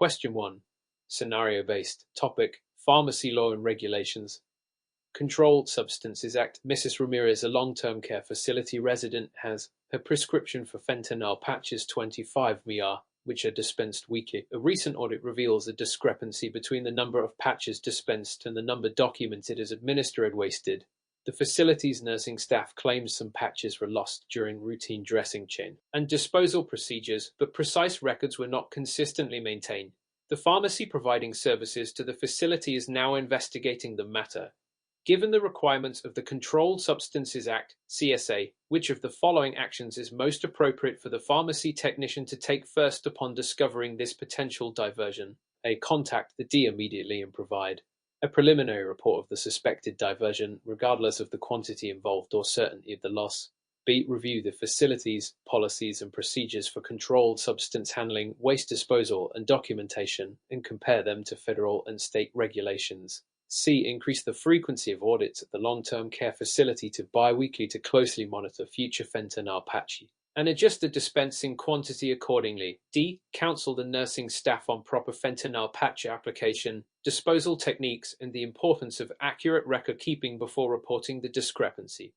Question 1. Scenario-based. Topic: Pharmacy Law and Regulations. Controlled Substances Act. Mrs. Ramirez, a long-term care facility resident, has her prescription for fentanyl patches 25 mr, which are dispensed weekly. A recent audit reveals a discrepancy between the number of patches dispensed and the number documented as administered wasted. The facility's nursing staff claims some patches were lost during routine dressing chain and disposal procedures, but precise records were not consistently maintained. The pharmacy providing services to the facility is now investigating the matter. Given the requirements of the Controlled Substances Act, CSA, which of the following actions is most appropriate for the pharmacy technician to take first upon discovering this potential diversion? A. Contact the D immediately and provide a preliminary report of the suspected diversion, regardless of the quantity involved or certainty of the loss. B. Review the facility's policies and procedures for controlled substance handling, waste disposal, and documentation, and compare them to federal and state regulations. C. Increase the frequency of audits at the long-term care facility to bi-weekly to closely monitor future fentanyl patches, and adjust the dispensing quantity accordingly. D. Counsel the nursing staff on proper fentanyl patch application, disposal techniques, and the importance of accurate record keeping before reporting the discrepancy.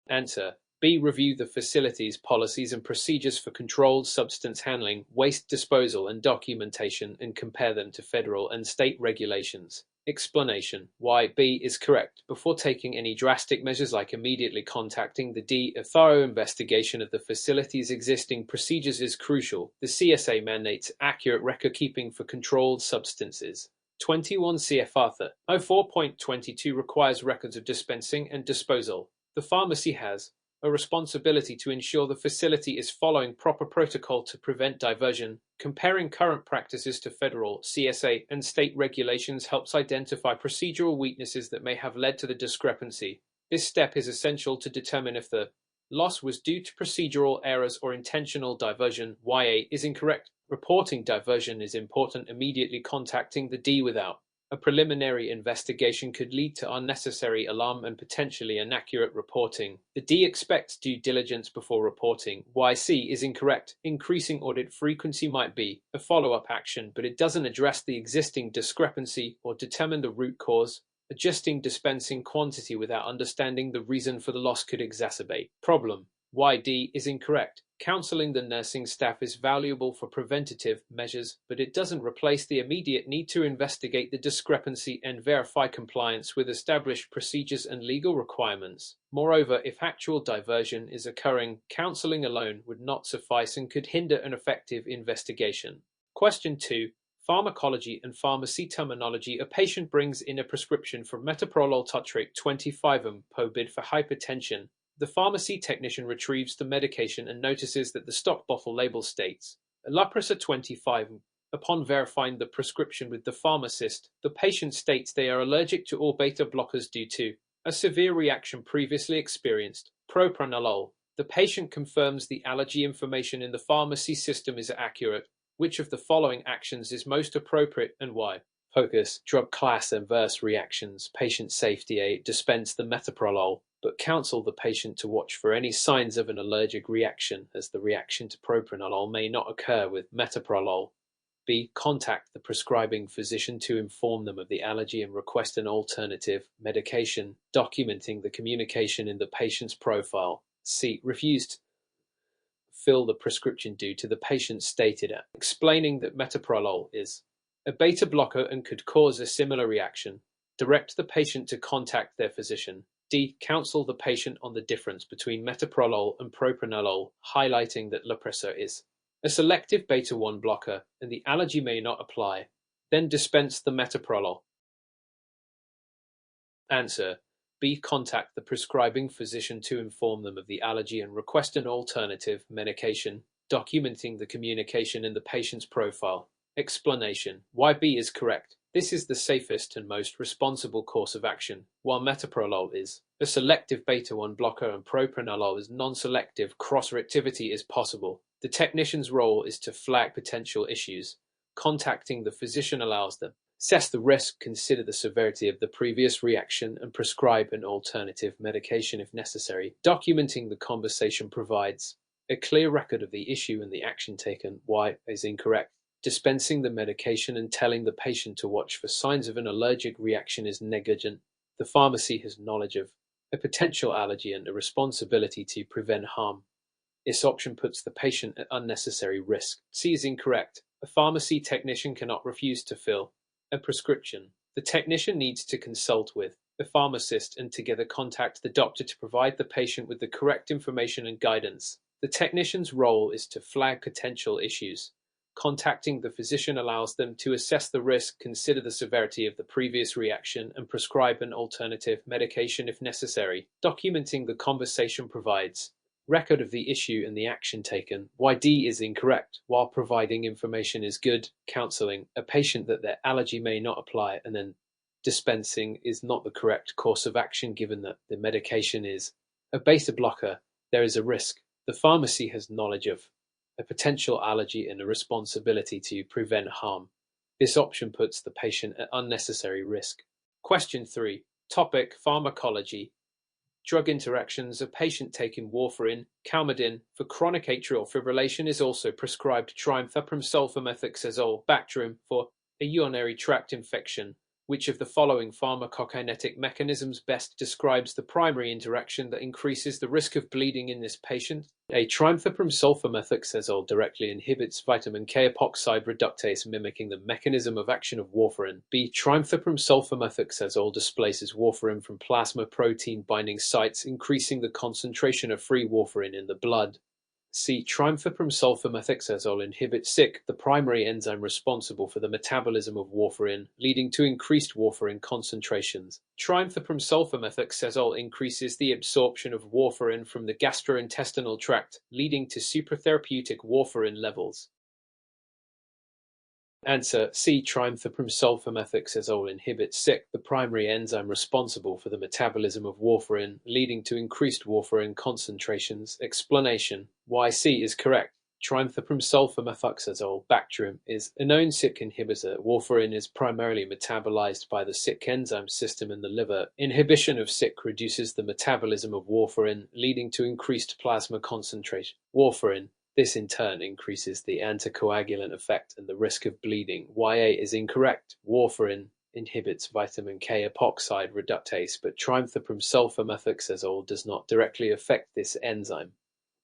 Answer. B. Review the facility's policies and procedures for controlled substance handling, waste disposal, and documentation, and compare them to federal and state regulations. Explanation. Why B is correct. Before taking any drastic measures like immediately contacting the D, a thorough investigation of the facility's existing procedures is crucial. The CSA mandates accurate record keeping for controlled substances. 21 CFR 04.22 requires records of dispensing and disposal. The pharmacy has a responsibility to ensure the facility is following proper protocol to prevent diversion. Comparing current practices to federal, CSA, and state regulations helps identify procedural weaknesses that may have led to the discrepancy. This step is essential to determine if the loss was due to procedural errors or intentional diversion. YA is incorrect. Reporting diversion is important. Immediately contacting the D without a preliminary investigation could lead to unnecessary alarm and potentially inaccurate reporting. The D expects due diligence before reporting. YC is incorrect. Increasing audit frequency might be a follow-up action, but it doesn't address the existing discrepancy or determine the root cause. Adjusting dispensing quantity without understanding the reason for the loss could exacerbate problem. YD is incorrect. Counseling the nursing staff is valuable for preventative measures, but it doesn't replace the immediate need to investigate the discrepancy and verify compliance with established procedures and legal requirements. Moreover, if actual diversion is occurring, counseling alone would not suffice and could hinder an effective investigation. Question 2. Pharmacology and pharmacy terminology. A patient brings in a prescription for metoprolol tartrate 25 mg POBID for hypertension. The pharmacy technician retrieves the medication and notices that the stock bottle label states Laprasa 25. Upon verifying the prescription with the pharmacist, the patient states they are allergic to all beta blockers due to a severe reaction previously experienced. Propranolol. The patient confirms the allergy information in the pharmacy system is accurate. Which of the following actions is most appropriate and why? Focus. Drug class adverse reactions. Patient safety. A. Dispense the metoprolol, but counsel the patient to watch for any signs of an allergic reaction, as the reaction to propranolol may not occur with metoprolol. B. Contact the prescribing physician to inform them of the allergy and request an alternative medication, documenting the communication in the patient's profile. C. Refused fill the prescription due to the patient's stated explaining that metoprolol is a beta blocker and could cause a similar reaction. Direct the patient to contact their physician. D. Counsel the patient on the difference between metoprolol and propranolol, highlighting that Laprasa is a selective beta-1 blocker and the allergy may not apply. Then dispense the metoprolol. Answer. B. Contact the prescribing physician to inform them of the allergy and request an alternative medication, documenting the communication in the patient's profile. Explanation. Why B is correct. This is the safest and most responsible course of action. While metoprolol is a selective beta-1 blocker and propranolol is non-selective, cross-reactivity is possible. The technician's role is to flag potential issues. Contacting the physician allows them assess the risk, consider the severity of the previous reaction, and prescribe an alternative medication if necessary. Documenting the conversation provides A clear record of the issue and the action taken, Y, is incorrect. Dispensing the medication and telling the patient to watch for signs of an allergic reaction is negligent. The pharmacy has knowledge of a potential allergy and a responsibility to prevent harm. This option puts the patient at unnecessary risk. C is incorrect. A pharmacy technician cannot refuse to fill a prescription. The technician needs to consult with the pharmacist and together contact the doctor to provide the patient with the correct information and guidance. The technician's role is to flag potential issues. Contacting the physician allows them to assess the risk, consider the severity of the previous reaction, and prescribe an alternative medication if necessary. Documenting the conversation provides record of the issue and the action taken. Why D is incorrect. While providing information is good, counseling a patient that their allergy may not apply and then dispensing is not the correct course of action given that the medication is a beta blocker. There is a risk. The pharmacy has knowledge of a potential allergy and a responsibility to prevent harm. This option puts the patient at unnecessary risk. Question 3. Topic: Pharmacology. Drug interactions. A patient taking warfarin, Calmodin, for chronic atrial fibrillation is also prescribed trimethoprim sulfamethoxazole, Bactrim, for a urinary tract infection. Which of the following pharmacokinetic mechanisms best describes the primary interaction that increases the risk of bleeding in this patient? A. Trimethoprim sulfamethoxazole directly inhibits vitamin K epoxide reductase, mimicking the mechanism of action of warfarin. B. Trimethoprim sulfamethoxazole displaces warfarin from plasma protein binding sites, increasing the concentration of free warfarin in the blood. C. Trimethoprim sulfamethoxazole inhibits SYK, the primary enzyme responsible for the metabolism of warfarin, leading to increased warfarin concentrations. Trimethoprim sulfamethoxazole increases the absorption of warfarin from the gastrointestinal tract, leading to supratherapeutic warfarin levels. Answer: C. Trimethoprim sulfamethoxazole inhibits SYK, the primary enzyme responsible for the metabolism of warfarin, leading to increased warfarin concentrations. Explanation: why C is correct. Trimethoprim sulfamethoxazole, Bactrim, is a known SYK inhibitor. Warfarin is primarily metabolized by the SYK enzyme system in the liver. Inhibition of SYK reduces the metabolism of warfarin, leading to increased plasma concentration. Warfarin. This in turn increases the anticoagulant effect and the risk of bleeding. YA is incorrect. Warfarin inhibits vitamin K epoxide reductase, but trimethoprim sulfamethoxazole does not directly affect this enzyme.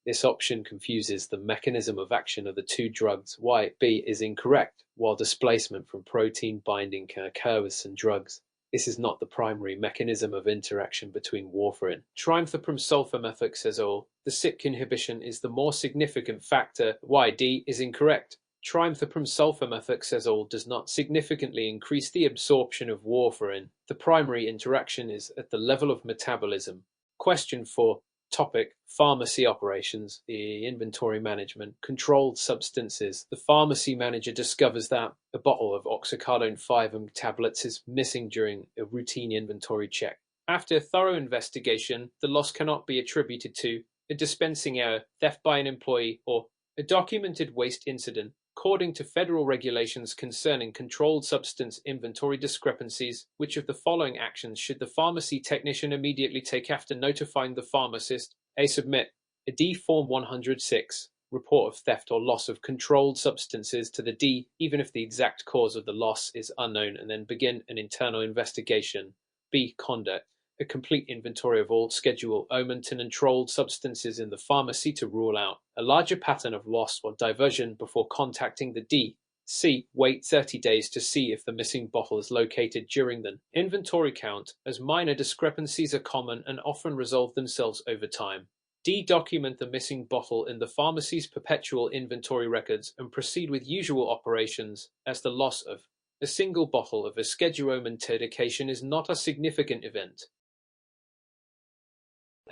This option confuses the mechanism of action of the two drugs. B is incorrect. While displacement from protein binding can occur with some drugs, this is not the primary mechanism of interaction between warfarin. Trimethoprim sulfamethoxazole, the SYK inhibition is the more significant factor. D is incorrect. Trimethoprim sulfamethoxazole does not significantly increase the absorption of warfarin. The primary interaction is at the level of metabolism. Question 4. Topic: Pharmacy operations, the inventory management, controlled substances. The pharmacy manager discovers that a bottle of oxycodone 5 tablets is missing during a routine inventory check. After thorough investigation, the loss cannot be attributed to a dispensing error, theft by an employee, or a documented waste incident. According to federal regulations concerning controlled substance inventory discrepancies, which of the following actions should the pharmacy technician immediately take after notifying the pharmacist? A. Submit a D Form 106, report of theft or loss of controlled substances to the D, even if the exact cause of the loss is unknown, and then begin an internal investigation. B. Conduct a complete inventory of all schedule omented and controlled substances in the pharmacy to rule out a larger pattern of loss or diversion before contacting the D. C. Wait 30 days to see if the missing bottle is located during the inventory count, as minor discrepancies are common and often resolve themselves over time. D. Document the missing bottle in the pharmacy's perpetual inventory records and proceed with usual operations, as the loss of a single bottle of a schedule medication is not a significant event.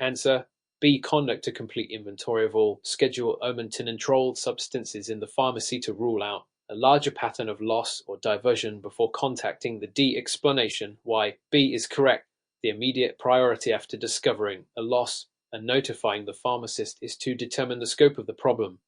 Answer: B. Conduct a complete inventory of all schedule omented and controlled substances in the pharmacy to rule out a larger pattern of loss or diversion before contacting the D. Explanation: why B is correct. The immediate priority after discovering a loss and notifying the pharmacist is to determine the scope of the problem.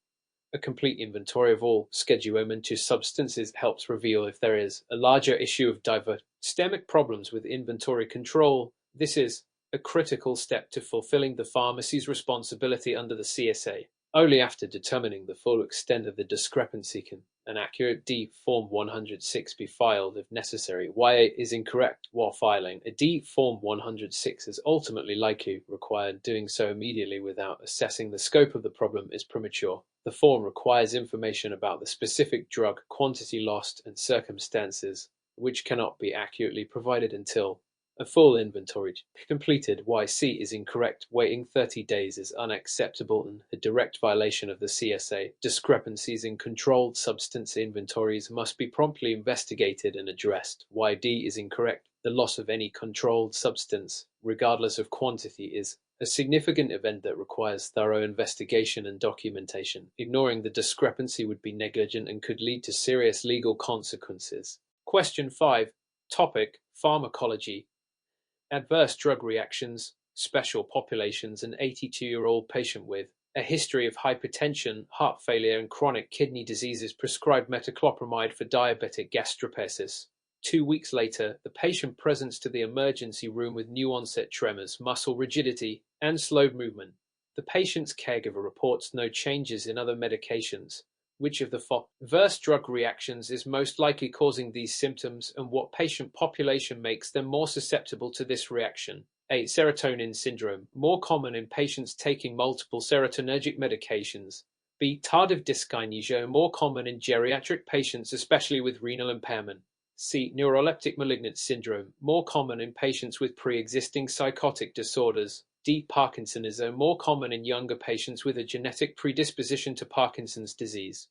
A complete inventory of all schedule omented substances helps reveal if there is a larger issue of systemic problems with inventory control. This is a critical step to fulfilling the pharmacy's responsibility under the CSA. Only after determining the full extent of the discrepancy can an accurate D Form 106 be filed if necessary. Y is incorrect. While filing a D Form 106 is ultimately likely required, doing so immediately without assessing the scope of the problem is premature. The form requires information about the specific drug, quantity lost, and circumstances, which cannot be accurately provided until a full inventory completed. YC is incorrect. Waiting 30 days is unacceptable and a direct violation of the CSA. Discrepancies in controlled substance inventories must be promptly investigated and addressed. YD is incorrect. The loss of any controlled substance, regardless of quantity, is a significant event that requires thorough investigation and documentation. Ignoring the discrepancy would be negligent and could lead to serious legal consequences. Question 5. Topic: Pharmacology. Adverse drug reactions, special populations. An 82-year-old patient with a history of hypertension, heart failure, and chronic kidney diseases prescribed metoclopramide for diabetic gastroparesis. 2 weeks later, the patient presents to the emergency room with new-onset tremors, muscle rigidity, and slowed movement. The patient's caregiver reports no changes in other medications. Which of the adverse drug reactions is most likely causing these symptoms, and what patient population makes them more susceptible to this reaction? A. Serotonin syndrome, more common in patients taking multiple serotonergic medications. B. Tardive dyskinesia, more common in geriatric patients, especially with renal impairment. C. Neuroleptic malignant syndrome, more common in patients with pre-existing psychotic disorders. D. Parkinsonism, more common in younger patients with a genetic predisposition to Parkinson's disease.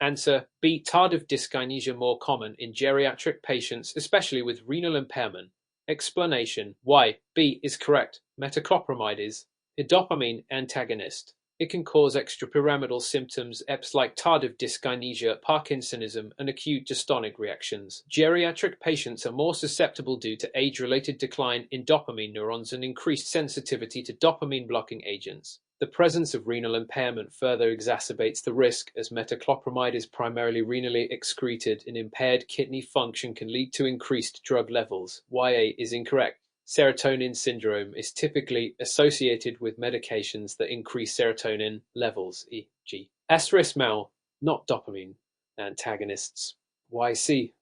Answer: B. Tardive dyskinesia, more common in geriatric patients, especially with renal impairment. Explanation: why B is correct. Metoclopramide is a dopamine antagonist. It can cause extrapyramidal symptoms, EPS, like tardive dyskinesia, Parkinsonism, and acute dystonic reactions. Geriatric patients are more susceptible due to age-related decline in dopamine neurons and increased sensitivity to dopamine-blocking agents. The presence of renal impairment further exacerbates the risk, as metoclopramide is primarily renally excreted, and impaired kidney function can lead to increased drug levels. YA is incorrect. Serotonin syndrome is typically associated with medications that increase serotonin levels, e.g. Asterismal, not dopamine antagonists. YC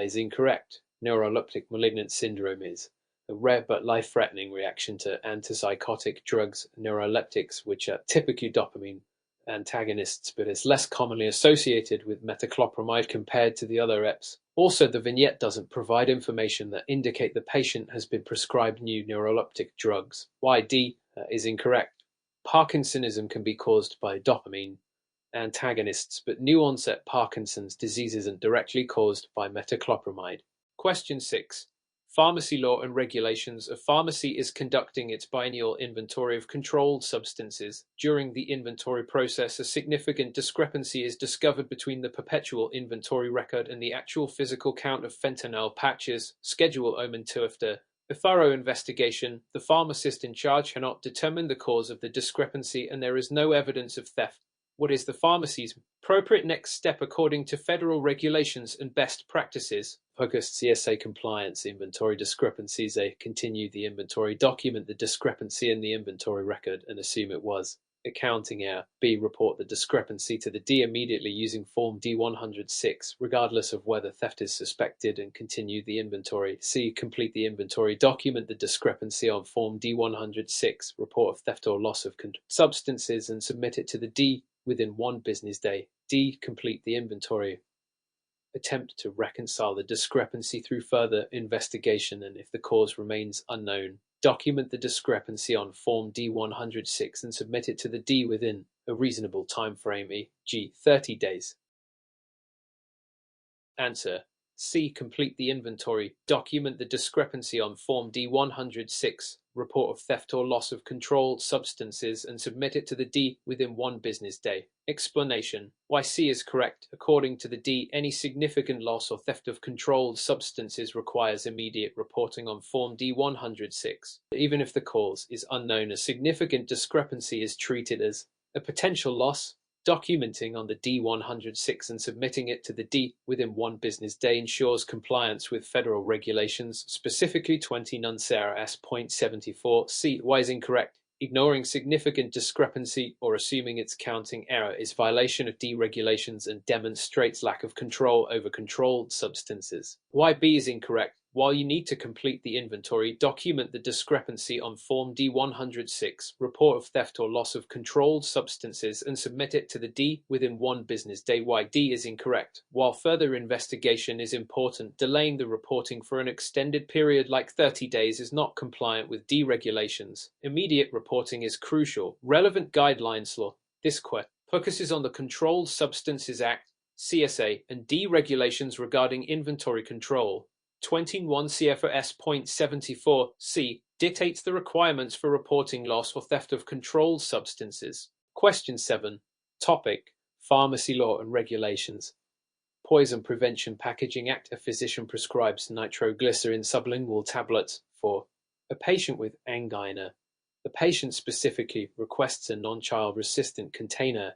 is incorrect. Neuroleptic malignant syndrome is a rare but life-threatening reaction to antipsychotic drugs, neuroleptics, which are typically dopamine antagonists, but is less commonly associated with metoclopramide compared to the other EPs. Also, the vignette doesn't provide information that indicate the patient has been prescribed new neuroleptic drugs. YD is incorrect. Parkinsonism can be caused by dopamine antagonists, but new-onset Parkinson's disease isn't directly caused by metoclopramide. Question 6. Pharmacy law and regulations. A pharmacy is conducting its biennial inventory of controlled substances. During the inventory process, a significant discrepancy is discovered between the perpetual inventory record and the actual physical count of fentanyl patches. Schedule Omen 2. After a thorough investigation, the pharmacist in charge cannot determine the cause of the discrepancy, and there is no evidence of theft. What is the pharmacy's appropriate next step according to federal regulations and best practices? Focused CSA compliance. Inventory discrepancies. A. Continue the inventory. Document the discrepancy in the inventory record and assume it was accounting error. B. Report the discrepancy to the D immediately using Form D106, regardless of whether theft is suspected, and continue the inventory. C. Complete the inventory. Document the discrepancy on Form D106, report of theft or loss of substances, and submit it to the D within 1 business day. D. Complete the inventory. Attempt to reconcile the discrepancy through further investigation, and if the cause remains unknown, document the discrepancy on Form D106 and submit it to the D within a reasonable time frame, e.g. 30 days. Answer: C. Complete the inventory. Document the discrepancy on Form D106, report of theft or loss of controlled substances, and submit it to the D within 1 business day. Explanation: why C is correct. According to the D, any significant loss or theft of controlled substances requires immediate reporting on Form D106. Even if the cause is unknown, a significant discrepancy is treated as a potential loss. Documenting on the D106 and submitting it to the D within 1 business day ensures compliance with federal regulations, specifically 20 Nunsera S.74. C. Why is incorrect. Ignoring significant discrepancy or assuming it's counting error is violation of deregulations and demonstrates lack of control over controlled substances. Why B is incorrect. While you need to complete the inventory, document the discrepancy on Form D106, report of theft or loss of controlled substances, and submit it to the D within 1 business day. Why D is incorrect. While further investigation is important, delaying the reporting for an extended period like 30 days is not compliant with deregulations. Immediate reporting is crucial. Relevant guidelines law. This focuses on the Controlled Substances Act, CSA, and deregulations regarding inventory control. 21 CFR S.74 C dictates the requirements for reporting loss or theft of controlled substances. Question 7. Topic: Pharmacy law and regulations. Poison Prevention Packaging Act. A physician prescribes nitroglycerin sublingual tablets for a patient with angina. The patient specifically requests a non-child-resistant container,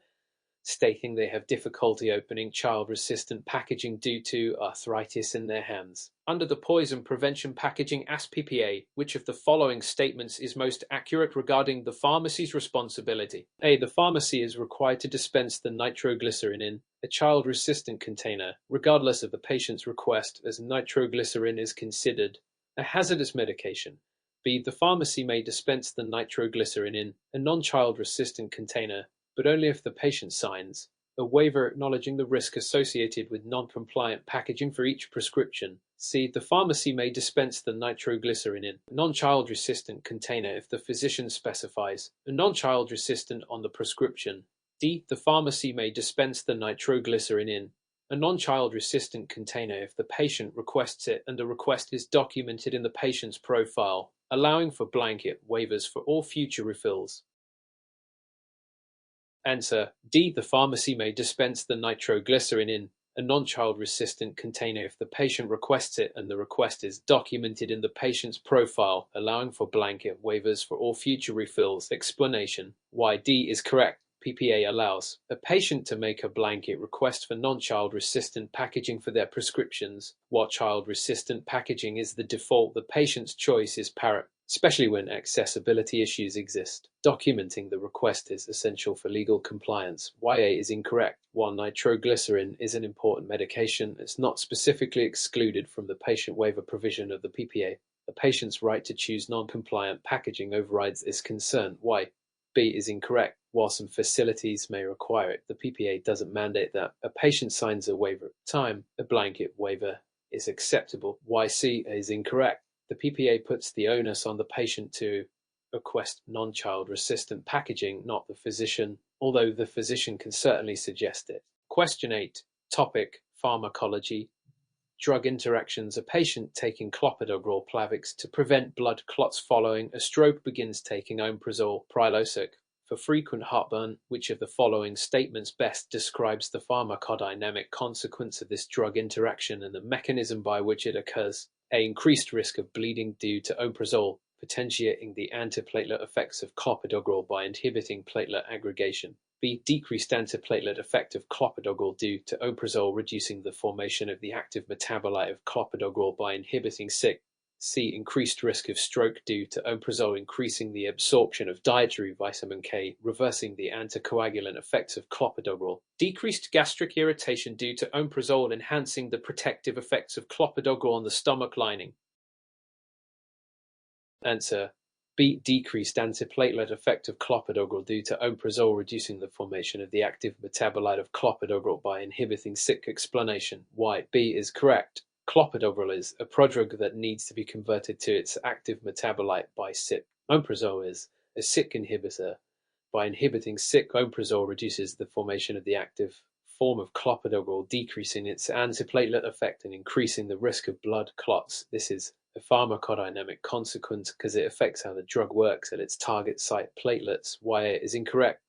stating they have difficulty opening child-resistant packaging due to arthritis in their hands. Under the Poison Prevention Packaging Act (PPA), which of the following statements is most accurate regarding the pharmacy's responsibility? A. The pharmacy is required to dispense the nitroglycerin in a child-resistant container, regardless of the patient's request, as nitroglycerin is considered a hazardous medication. B. The pharmacy may dispense the nitroglycerin in a non-child-resistant container, but only if the patient signs a waiver acknowledging the risk associated with non-compliant packaging for each prescription. C. The pharmacy may dispense the nitroglycerin in a non-child-resistant container if the physician specifies a non-child-resistant on the prescription. D. The pharmacy may dispense the nitroglycerin in a non-child-resistant container if the patient requests it and the request is documented in the patient's profile, allowing for blanket waivers for all future refills. Answer: D. The pharmacy may dispense the nitroglycerin in a non-child-resistant container if the patient requests it and the request is documented in the patient's profile, allowing for blanket waivers for all future refills. Explanation: why D is correct. PPA allows a patient to make a blanket request for non-child-resistant packaging for their prescriptions. While child-resistant packaging is the default, the patient's choice is parrot, especially when accessibility issues exist. Documenting the request is essential for legal compliance. YA is incorrect. While nitroglycerin is an important medication, it's not specifically excluded from the patient waiver provision of the PPA. The patient's right to choose non-compliant packaging overrides this concern. Y. B is incorrect. While some facilities may require it, the PPA doesn't mandate that. A patient signs a waiver at the time a blanket waiver is acceptable. YC is incorrect. The PPA puts the onus on the patient to request non-child-resistant packaging, not the physician, although the physician can certainly suggest it. Question 8. Topic: Pharmacology. Drug interactions. A patient taking clopidogrel Plavix to prevent blood clots following a stroke begins taking omeprazole Prilosec for frequent heartburn. Which of the following statements best describes the pharmacodynamic consequence of this drug interaction and the mechanism by which it occurs? A. Increased risk of bleeding due to omeprazole potentiating the antiplatelet effects of clopidogrel by inhibiting platelet aggregation. B. Decreased antiplatelet effect of clopidogrel due to omeprazole reducing the formation of the active metabolite of clopidogrel by inhibiting SYK. C. Increased risk of stroke due to omeprazole increasing the absorption of dietary vitamin K, reversing the anticoagulant effects of clopidogrel. Decreased gastric irritation due to omeprazole enhancing the protective effects of clopidogrel on the stomach lining. Answer: B. Decreased antiplatelet effect of clopidogrel due to omeprazole reducing the formation of the active metabolite of clopidogrel by inhibiting SYK. Explanation: why B is correct. Clopidogrel is a prodrug that needs to be converted to its active metabolite by SYK. Omeprazole is a SYK inhibitor. By inhibiting SYK, omeprazole reduces the formation of the active form of clopidogrel, decreasing its antiplatelet effect and increasing the risk of blood clots. This is a pharmacodynamic consequence because it affects how the drug works at its target site, platelets. Why it is incorrect.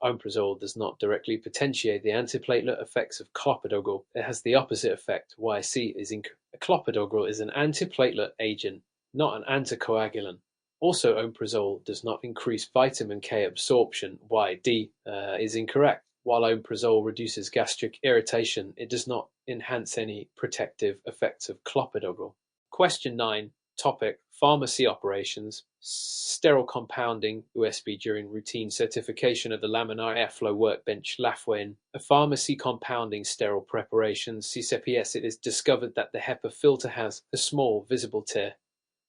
Omeprazole does not directly potentiate the antiplatelet effects of clopidogrel. It has the opposite effect. Why C is incorrect. Clopidogrel is an antiplatelet agent, not an anticoagulant. Also, omeprazole does not increase vitamin K absorption. Why D is incorrect. While omeprazole reduces gastric irritation, it does not enhance any protective effects of clopidogrel. Question 9. Topic: pharmacy operations, sterile compounding, USB during routine certification of the laminar airflow workbench, LAFWIN, a pharmacy compounding sterile preparations, CCPS. It is discovered that the HEPA filter has a small visible tear.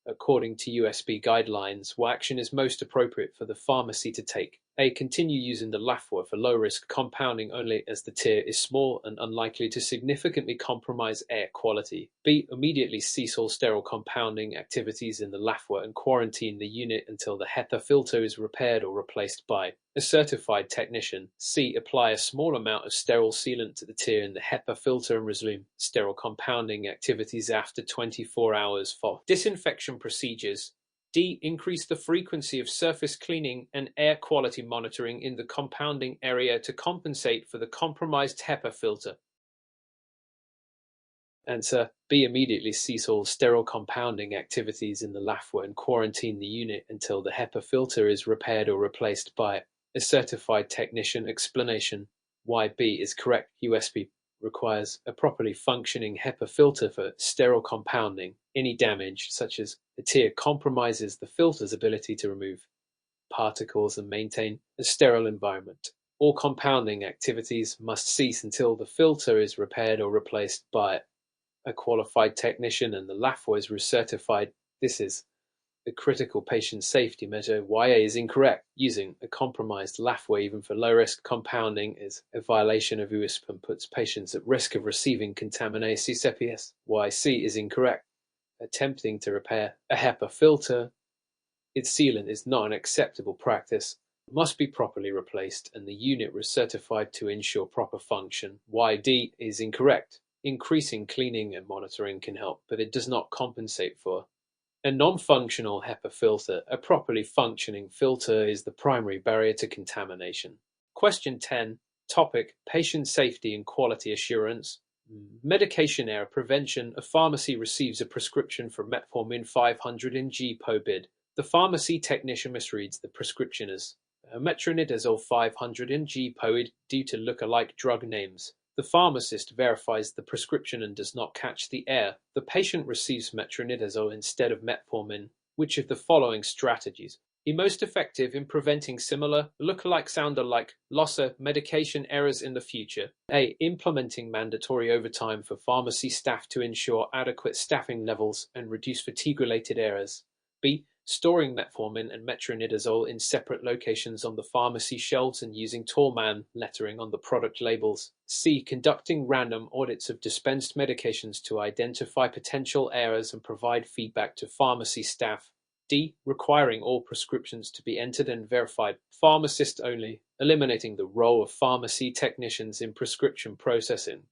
According to USB guidelines, what action is most appropriate for the pharmacy to take? A. Continue using the LAFWA for low-risk compounding only as the tear is small and unlikely to significantly compromise air quality. B. Immediately cease all sterile compounding activities in the LAFWA and quarantine the unit until the HEPA filter is repaired or replaced by a certified technician. C. Apply a small amount of sterile sealant to the tear in the HEPA filter and resume sterile compounding activities after 24 hours for disinfection procedures. D. Increase the frequency of surface cleaning and air quality monitoring in the compounding area to compensate for the compromised HEPA filter. Answer B. Immediately cease all sterile compounding activities in the LAFWA and quarantine the unit until the HEPA filter is repaired or replaced by a certified technician. Explanation why B is correct. USB requires a properly functioning HEPA filter for sterile compounding. Any damage, such as the tear, compromises the filter's ability to remove particles and maintain a sterile environment. All compounding activities must cease until the filter is repaired or replaced by a qualified technician and the LAFWA is recertified. This is the critical patient safety measure. YA is incorrect. Using a compromised LAFWA even for low-risk compounding is a violation of USP and puts patients at risk of receiving contamination. CCPS. YC is incorrect. Attempting to repair a HEPA filter, its sealant is not an acceptable practice. It must be properly replaced and the unit recertified to ensure proper function. YD is incorrect. Increasing cleaning and monitoring can help, but it does not compensate for a non-functional HEPA filter. A properly functioning filter is the primary barrier to contamination. Question 10. Topic: Patient safety and quality assurance. Medication error prevention. A pharmacy receives a prescription for metformin 500 mg POBID. The pharmacy technician misreads the prescription as metronidazole 500 mg POBID due to look-alike drug names. The pharmacist verifies the prescription and does not catch the error. The patient receives metronidazole instead of metformin. Which of the following strategies is most effective in preventing similar, look-alike, sound-alike, loss-of medication errors in the future? A. Implementing mandatory overtime for pharmacy staff to ensure adequate staffing levels and reduce fatigue-related errors. B. Storing metformin and metronidazole in separate locations on the pharmacy shelves and using tall man lettering on the product labels. C. Conducting random audits of dispensed medications to identify potential errors and provide feedback to pharmacy staff. D. Requiring all prescriptions to be entered and verified. Pharmacist only, eliminating the role of pharmacy technicians in prescription processing.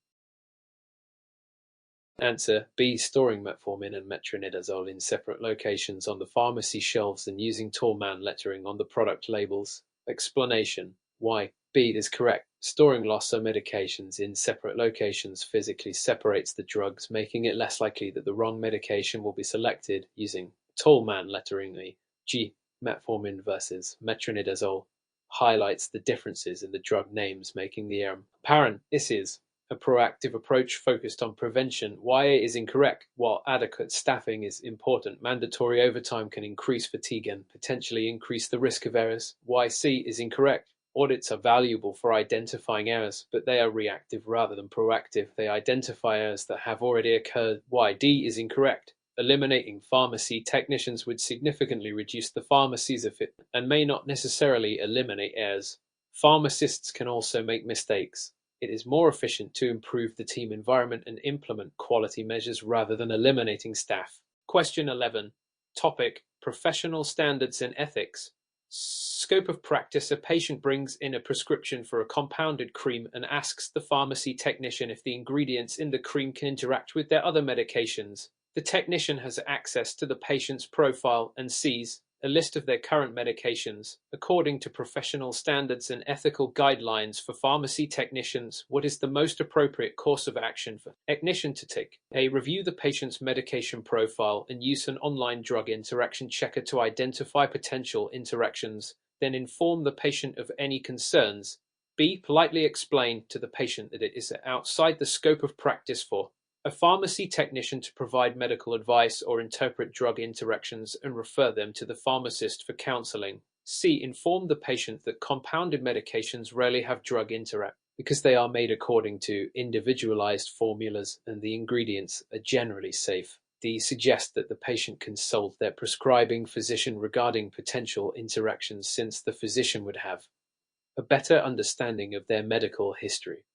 Answer B. Storing metformin and metronidazole in separate locations on the pharmacy shelves and using tall man lettering on the product labels. Explanation why B is correct. Storing loss of medications in separate locations physically separates the drugs, making it less likely that the wrong medication will be selected. Using tall man lettering, the G. Metformin versus metronidazole highlights the differences in the drug names, making the error apparent. This is a proactive approach focused on prevention. YA is incorrect. While adequate staffing is important, mandatory overtime can increase fatigue and potentially increase the risk of errors. YC is incorrect. Audits are valuable for identifying errors, but they are reactive rather than proactive. They identify errors that have already occurred. YD is incorrect. Eliminating pharmacy technicians would significantly reduce the pharmacy's effort and may not necessarily eliminate errors. Pharmacists can also make mistakes. It is more efficient to improve the team environment and implement quality measures rather than eliminating staff. Question 11. Topic: Professional standards and ethics. Scope of practice. A patient brings in a prescription for a compounded cream and asks the pharmacy technician if the ingredients in the cream can interact with their other medications. The technician has access to the patient's profile and sees a list of their current medications. According to professional standards and ethical guidelines for pharmacy technicians, what is the most appropriate course of action for technician to take? A. Review the patient's medication profile and use an online drug interaction checker to identify potential interactions, then inform the patient of any concerns. B. Politely explain to the patient that it is outside the scope of practice for A pharmacy technician to provide medical advice or interpret drug interactions and refer them to the pharmacist for counseling. C. Inform the patient that compounded medications rarely have drug interact because they are made according to individualized formulas and the ingredients are generally safe. D. Suggest that the patient consult their prescribing physician regarding potential interactions since the physician would have a better understanding of their medical history.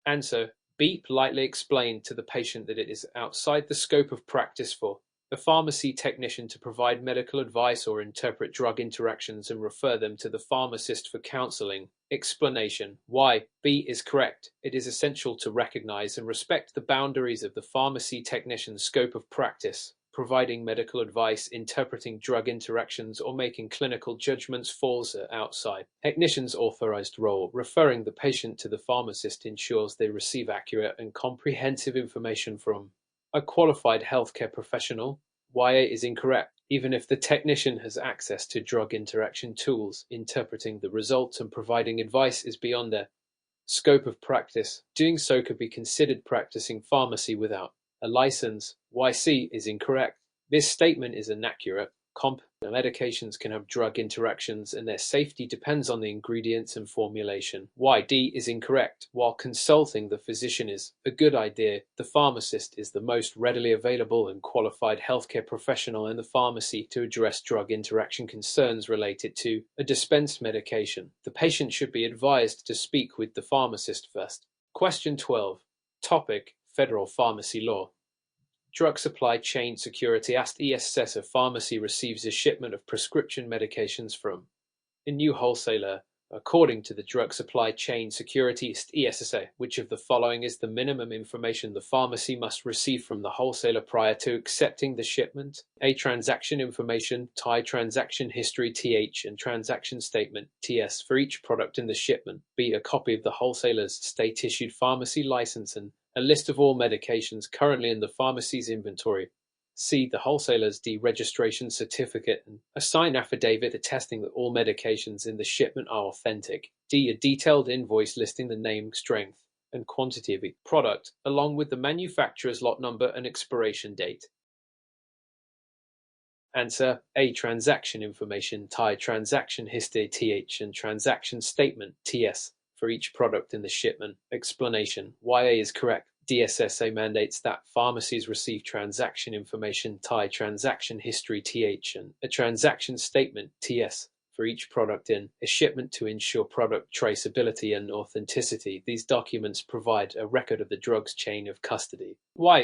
Answer: B. Politely explain to the patient that it is outside the scope of practice for a pharmacy technician to provide medical advice or interpret drug interactions and refer them to the pharmacist for counseling. Explanation: why B is correct. It is essential to recognize and respect the boundaries of the pharmacy technician's scope of practice. Providing medical advice, interpreting drug interactions, or making clinical judgments falls outside technician's authorized role. Referring the patient to the pharmacist ensures they receive accurate and comprehensive information from a qualified healthcare professional. YA is incorrect. Even if the technician has access to drug interaction tools, interpreting the results and providing advice is beyond their scope of practice. Doing so could be considered practicing pharmacy without a license. YC is incorrect. This statement is inaccurate. Medications can have drug interactions and their safety depends on the ingredients and formulation. YD is incorrect. While consulting the physician is a good idea, the pharmacist is the most readily available and qualified healthcare professional in the pharmacy to address drug interaction concerns related to a dispensed medication. The patient should be advised to speak with the pharmacist first. Question 12. Topic: Federal Pharmacy Law. Drug Supply Chain Security Act. ESS. A pharmacy receives a shipment of prescription medications from a new wholesaler. According to the Drug Supply Chain Security Act (ESSA), which of the following is the minimum information the pharmacy must receive from the wholesaler prior to accepting the shipment? A. Transaction information, transaction history (TH) and transaction statement (TS) for each product in the shipment. B. A copy of the wholesaler's state-issued pharmacy license and a list of all medications currently in the pharmacy's inventory. C. The wholesaler's deregistration certificate and a signed affidavit attesting that all medications in the shipment are authentic. D. A detailed invoice listing the name, strength, and quantity of each product, along with the manufacturer's lot number and expiration date. Answer: A. Transaction information, transaction history (TH) and transaction statement (TS) for each product in the shipment. Explanation: YA is correct. DSSA mandates that pharmacies receive transaction information, transaction history (TH) and a transaction statement (TS) for each product in a shipment to ensure product traceability and authenticity. These documents provide a record of the drug's chain of custody.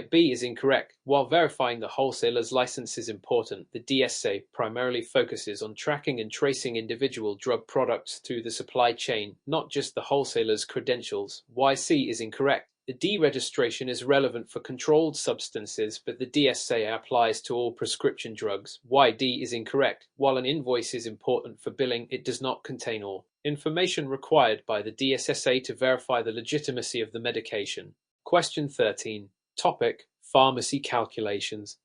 B is incorrect. While verifying the wholesaler's license is important, the DSA primarily focuses on tracking and tracing individual drug products through the supply chain, not just the wholesaler's credentials. YC is incorrect. The deregistration is relevant for controlled substances, but the DSA applies to all prescription drugs. YD is incorrect. While an invoice is important for billing, it does not contain all information required by the DSSA to verify the legitimacy of the medication. Question 13. Topic: Pharmacy calculations.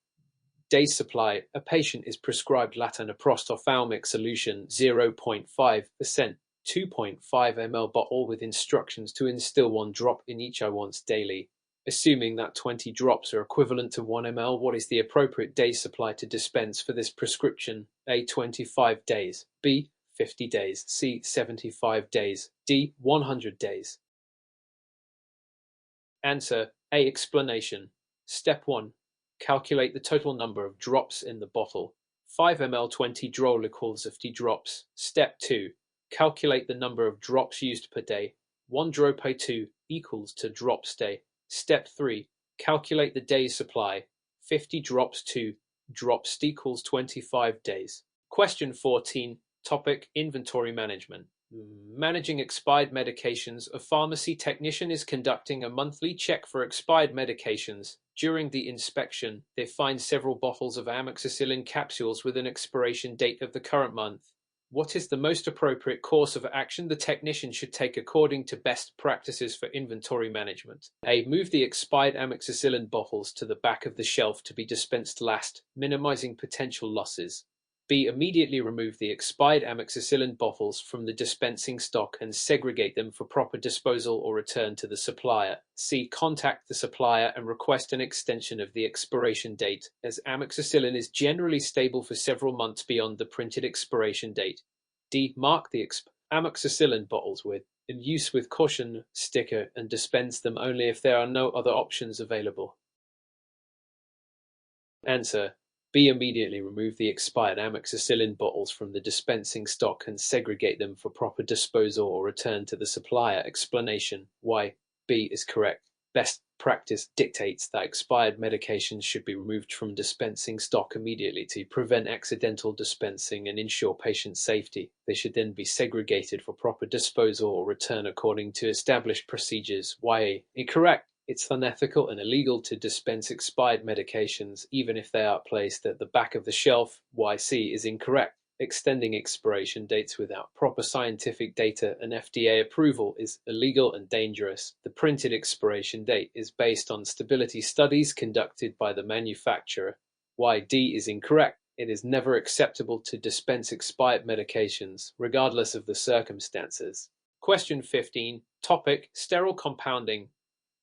Days supply. A patient is prescribed latanoprost ophthalmic solution 0.5%. 2.5 ml bottle with instructions to instill 1 drop in each eye once daily. Assuming that 20 drops are equivalent to 1 ml, what is the appropriate day supply to dispense for this prescription? A. 25 days. B. 50 days. C. 75 days. D. 100 days. Answer: A. Explanation. Step 1. Calculate the total number of drops in the bottle. 5 ml 20 droll equals 50 drops. Step 2. Calculate the number of drops used per day. 1 drop per 2 equals to drops day. Step 3. Calculate the day's supply. 50 drops 2 drops equals 25 days. Question 14. Topic: Inventory management. Managing expired medications. A pharmacy technician is conducting a monthly check for expired medications. During the inspection, they find several bottles of amoxicillin capsules with an expiration date of the current month. What is the most appropriate course of action the technician should take according to best practices for inventory management? A. Move the expired amoxicillin bottles to the back of the shelf to be dispensed last, minimizing potential losses. B. Immediately remove the expired amoxicillin bottles from the dispensing stock and segregate them for proper disposal or return to the supplier. C. Contact the supplier and request an extension of the expiration date, as amoxicillin is generally stable for several months beyond the printed expiration date. D. Mark the amoxicillin bottles with "In use with caution" sticker and dispense them only if there are no other options available. Answer: B. Immediately remove the expired amoxicillin bottles from the dispensing stock and segregate them for proper disposal or return to the supplier. Explanation: why B is correct. Best practice dictates that expired medications should be removed from dispensing stock immediately to prevent accidental dispensing and ensure patient safety. They should then be segregated for proper disposal or return according to established procedures. Why incorrect. It's unethical and illegal to dispense expired medications, even if they are placed at the back of the shelf. YC is incorrect. Extending expiration dates without proper scientific data and FDA approval is illegal and dangerous. The printed expiration date is based on stability studies conducted by the manufacturer. YD is incorrect. It is never acceptable to dispense expired medications, regardless of the circumstances. Question 15. Topic: Sterile compounding.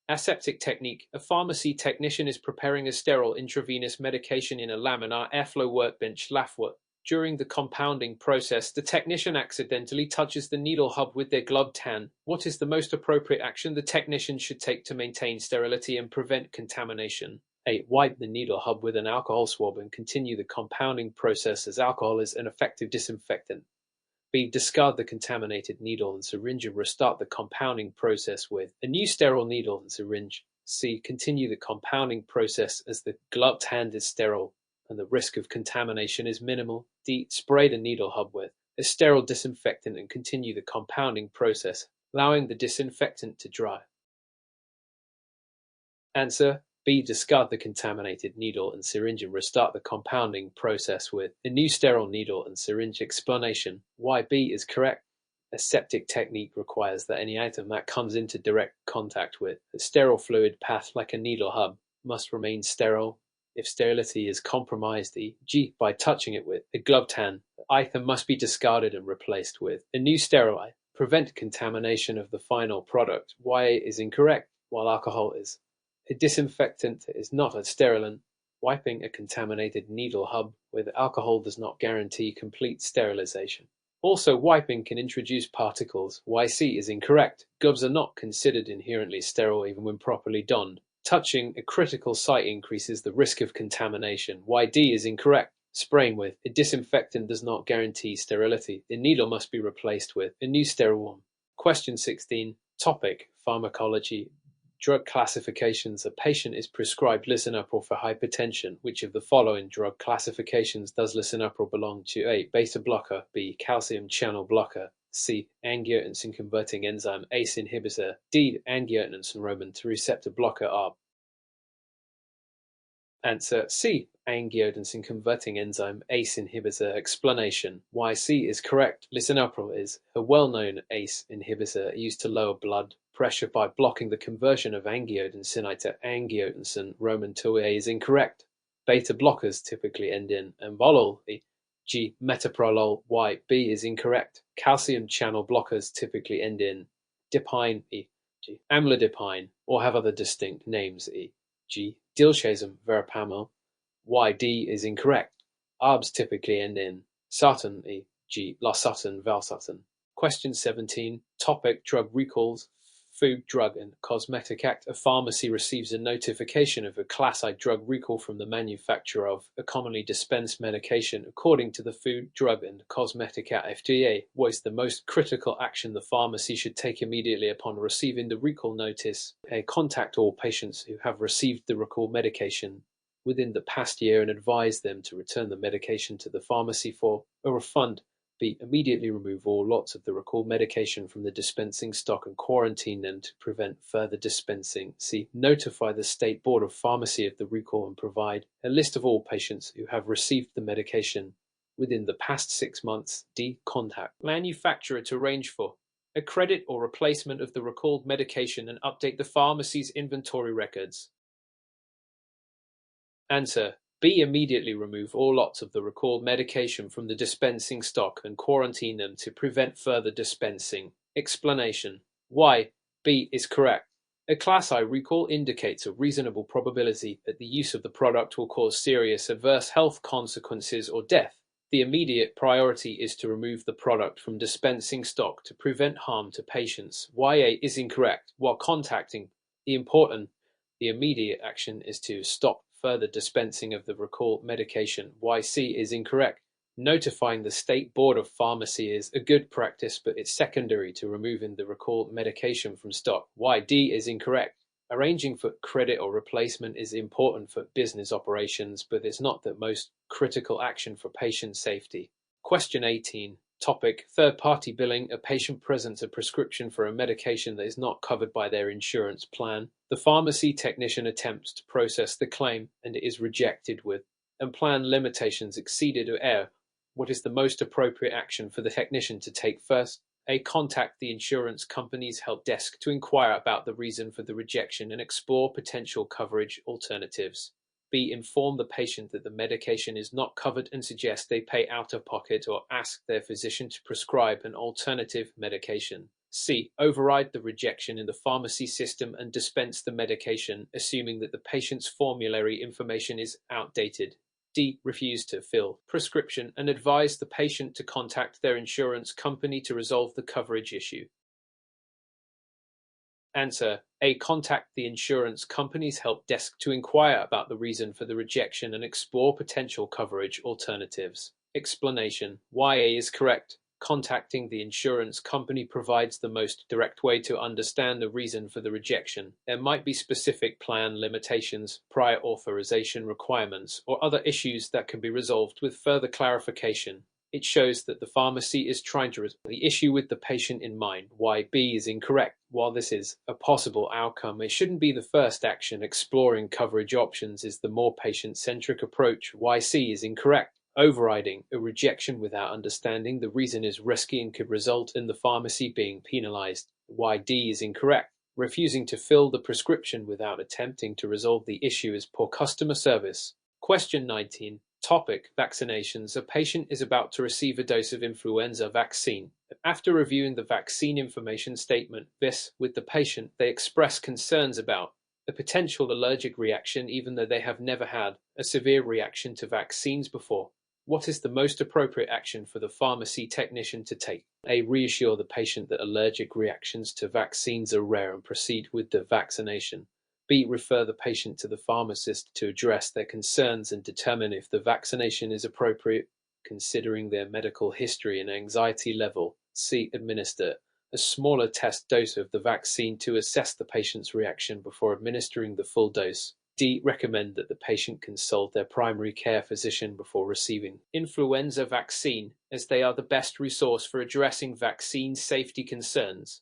Aseptic technique. A pharmacy technician is preparing a sterile intravenous medication in a laminar airflow workbench (LAFWORK). During the compounding process, the technician accidentally touches the needle hub with their gloved hand. What is the most appropriate action the technician should take to maintain sterility and prevent contamination? A. Wipe the needle hub with an alcohol swab and continue the compounding process, as alcohol is an effective disinfectant. B. Discard the contaminated needle and syringe and restart the compounding process with a new sterile needle and syringe. C. Continue the compounding process, as the gloved hand is sterile and the risk of contamination is minimal. D. Spray the needle hub with a sterile disinfectant and continue the compounding process, allowing the disinfectant to dry. Answer: B. Discard the contaminated needle and syringe and restart the compounding process with a new sterile needle and syringe. Explanation: why B is correct. Aseptic technique requires that any item that comes into direct contact with a sterile fluid path like a needle hub must remain sterile. If sterility is compromised, e.g. by touching it with a gloved hand, the item must be discarded and replaced with a new sterile item. Prevent contamination of the final product. Y is incorrect. While alcohol is a disinfectant, is not a sterilant. Wiping a contaminated needle hub with alcohol does not guarantee complete sterilization. Also, wiping can introduce particles. YC is incorrect. Gloves are not considered inherently sterile even when properly donned. Touching a critical site increases the risk of contamination. YD is incorrect. Spraying with a disinfectant does not guarantee sterility. The needle must be replaced with a new sterile one. Question 16. Topic: Pharmacology. Drug classifications. A patient is prescribed lisinopril for hypertension. Which of the following drug classifications does lisinopril belong to? A. Beta blocker. B. Calcium channel blocker. C. Angiotensin-converting enzyme ACE inhibitor. D. Angiotensin-Roman receptor blocker ARB. Answer: C. Angiotensin-converting enzyme ACE inhibitor. Explanation: why C is correct. Lisinopril is a well-known ACE inhibitor used to lower blood pressure by blocking the conversion of angiotensin I to angiotensin. Roman 2A is incorrect. Beta blockers typically end in ambolol, e.g. metoprolol. Y. B is incorrect. Calcium channel blockers typically end in dipine, e.g. amlodipine, or have other distinct names, e.g. diltiazem, verapamil. Y. D is incorrect. ARBs typically end in sartan, e.g. losartan, valsartan. Question 17. Topic: Drug recalls. Food, Drug and Cosmetic Act. A pharmacy receives a notification of a Class I drug recall from the manufacturer of a commonly dispensed medication. According to the Food, Drug and Cosmetic Act (FDA), what is the most critical action the pharmacy should take immediately upon receiving the recall notice? A. Contact all patients who have received the recall medication within the past year and advise them to return the medication to the pharmacy for a refund. B. Immediately remove all lots of the recalled medication from the dispensing stock and quarantine them to prevent further dispensing. C. Notify the State Board of Pharmacy of the recall and provide a list of all patients who have received the medication within the past 6 months. D. Contact manufacturer to arrange for a credit or replacement of the recalled medication and update the pharmacy's inventory records. Answer: B. Immediately remove all lots of the recalled medication from the dispensing stock and quarantine them to prevent further dispensing. Explanation. Why B is correct. A Class I recall indicates a reasonable probability that the use of the product will cause serious adverse health consequences or death. The immediate priority is to remove the product from dispensing stock to prevent harm to patients. YA is incorrect. While contacting the immediate action is to stop further dispensing of the recalled medication. YC is incorrect. Notifying the State Board of Pharmacy is a good practice, but it's secondary to removing the recalled medication from stock. YD is incorrect. Arranging for credit or replacement is important for business operations, but it's not the most critical action for patient safety. Question 18. Topic: third-party billing. A patient presents a prescription for a medication that is not covered by their insurance plan. The pharmacy technician attempts to process the claim and it is rejected with and plan limitations exceeded or error. What is the most appropriate action for the technician to take first? A. Contact the insurance company's help desk to inquire about the reason for the rejection and explore potential coverage alternatives. B. Inform the patient that the medication is not covered and suggest they pay out of pocket or ask their physician to prescribe an alternative medication. C. Override the rejection in the pharmacy system and dispense the medication, assuming that the patient's formulary information is outdated. D. Refuse to fill prescription and advise the patient to contact their insurance company to resolve the coverage issue. Answer. A. Contact the insurance company's help desk to inquire about the reason for the rejection and explore potential coverage alternatives. Explanation. YA is correct. Contacting the insurance company provides the most direct way to understand the reason for the rejection. There might be specific plan limitations, prior authorization requirements, or other issues that can be resolved with further clarification. It shows that the pharmacy is trying to resolve the issue with the patient in mind. Why B is incorrect. While this is a possible outcome, it shouldn't be the first action. Exploring coverage options is the more patient-centric approach. Why C is incorrect. Overriding a rejection without understanding the reason is risky and could result in the pharmacy being penalized. Why D is incorrect. Refusing to fill the prescription without attempting to resolve the issue is poor customer service. Question 19. Topic: vaccinations. A patient is about to receive a dose of influenza vaccine. After reviewing the vaccine information statement with the patient, they express concerns about a potential allergic reaction even though they have never had a severe reaction to vaccines before. What is the most appropriate action for the pharmacy technician to take? A. Reassure the patient that allergic reactions to vaccines are rare and proceed with the vaccination. B. Refer the patient to the pharmacist to address their concerns and determine if the vaccination is appropriate, considering their medical history and anxiety level. C. Administer a smaller test dose of the vaccine to assess the patient's reaction before administering the full dose. D. Recommend that the patient consult their primary care physician before receiving influenza vaccine, as they are the best resource for addressing vaccine safety concerns.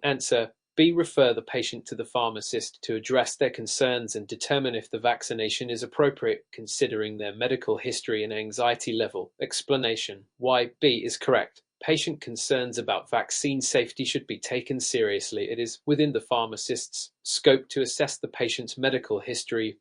Answer. B. Refer the patient to the pharmacist to address their concerns and determine if the vaccination is appropriate, considering their medical history and anxiety level. Explanation. Why B is correct. Patient concerns about vaccine safety should be taken seriously. It is within the pharmacist's scope to assess the patient's medical history,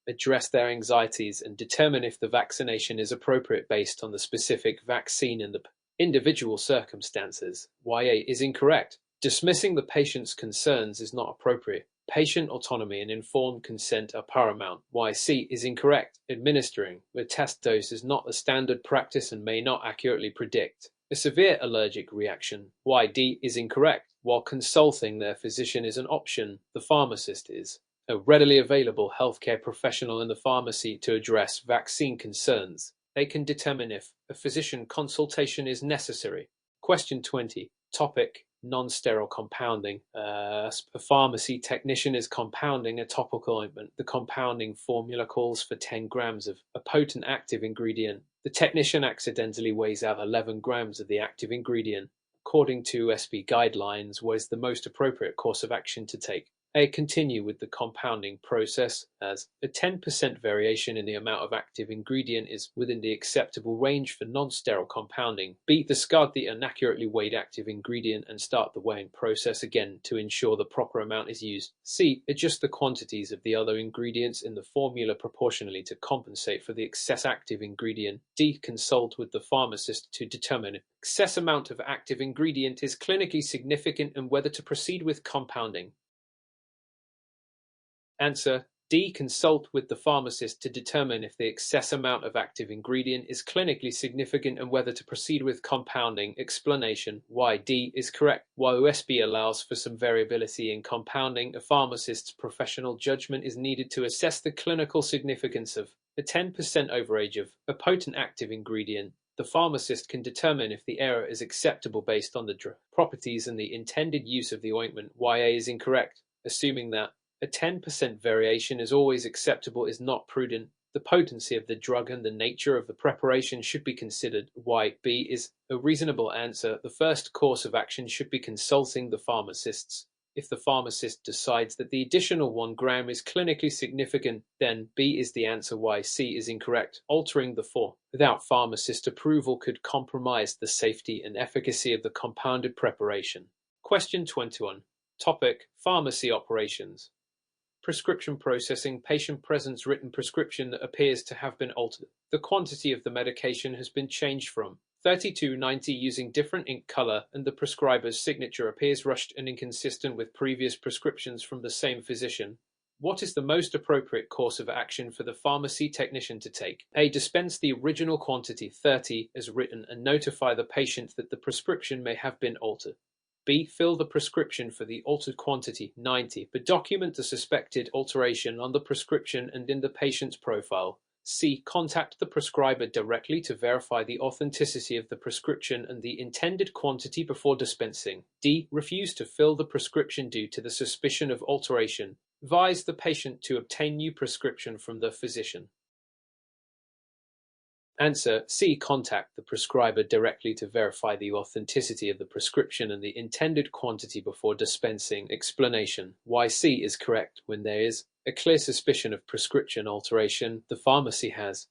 address their anxieties, and determine if the vaccination is appropriate based on the specific vaccine and the individual circumstances. YA is incorrect. Dismissing the patient's concerns is not appropriate. Patient autonomy and informed consent are paramount. YC is incorrect. Administering a test dose is not a standard practice and may not accurately predict a severe allergic reaction. YD is incorrect. While consulting their physician is an option, the pharmacist is a readily available healthcare professional in the pharmacy to address vaccine concerns. They can determine if a physician consultation is necessary. Question 20. Topic: non-sterile compounding. A pharmacy technician is compounding a topical ointment. The compounding formula calls for 10 grams of a potent active ingredient. The technician accidentally weighs out 11 grams of the active ingredient. According to SB guidelines, what is the most appropriate course of action to take? A. Continue with the compounding process, as a 10% variation in the amount of active ingredient is within the acceptable range for non-sterile compounding. B. Discard the inaccurately weighed active ingredient and start the weighing process again to ensure the proper amount is used. C. Adjust the quantities of the other ingredients in the formula proportionally to compensate for the excess active ingredient. D. Consult with the pharmacist to determine if excess amount of active ingredient is clinically significant and whether to proceed with compounding. Answer: D. Consult with the pharmacist to determine if the excess amount of active ingredient is clinically significant and whether to proceed with compounding. Explanation: why D is correct. While USB allows for some variability in compounding, a pharmacist's professional judgment is needed to assess the clinical significance of a 10% overage of a potent active ingredient. The pharmacist can determine if the error is acceptable based on the drug properties and the intended use of the ointment. YA is incorrect. Assuming that a 10% variation is always acceptable is not prudent. The potency of the drug and the nature of the preparation should be considered. Why B is a reasonable answer. The first course of action should be consulting the pharmacists. If the pharmacist decides that the additional 1 gram is clinically significant, then B is the answer. Why C is incorrect. Altering the 4 without pharmacist approval could compromise the safety and efficacy of the compounded preparation. Question 21. Topic: Pharmacy operations. Prescription processing. Patient presents written prescription that appears to have been altered. The quantity of the medication has been changed from 3290 using different ink color, and the prescriber's signature appears rushed and inconsistent with previous prescriptions from the same physician. What is the most appropriate course of action for the pharmacy technician to take? A. Dispense the original quantity 30 as written and notify the patient that the prescription may have been altered. B. Fill the prescription for the altered quantity 90, but document the suspected alteration on the prescription and in the patient's profile. C. Contact the prescriber directly to verify the authenticity of the prescription and the intended quantity before dispensing. D. Refuse to fill the prescription due to the suspicion of alteration. Advise the patient to obtain new prescription from the physician. Answer: C. Contact the prescriber directly to verify the authenticity of the prescription and the intended quantity before dispensing. Explanation: why C is correct. When there is a clear suspicion of prescription alteration, the pharmacy has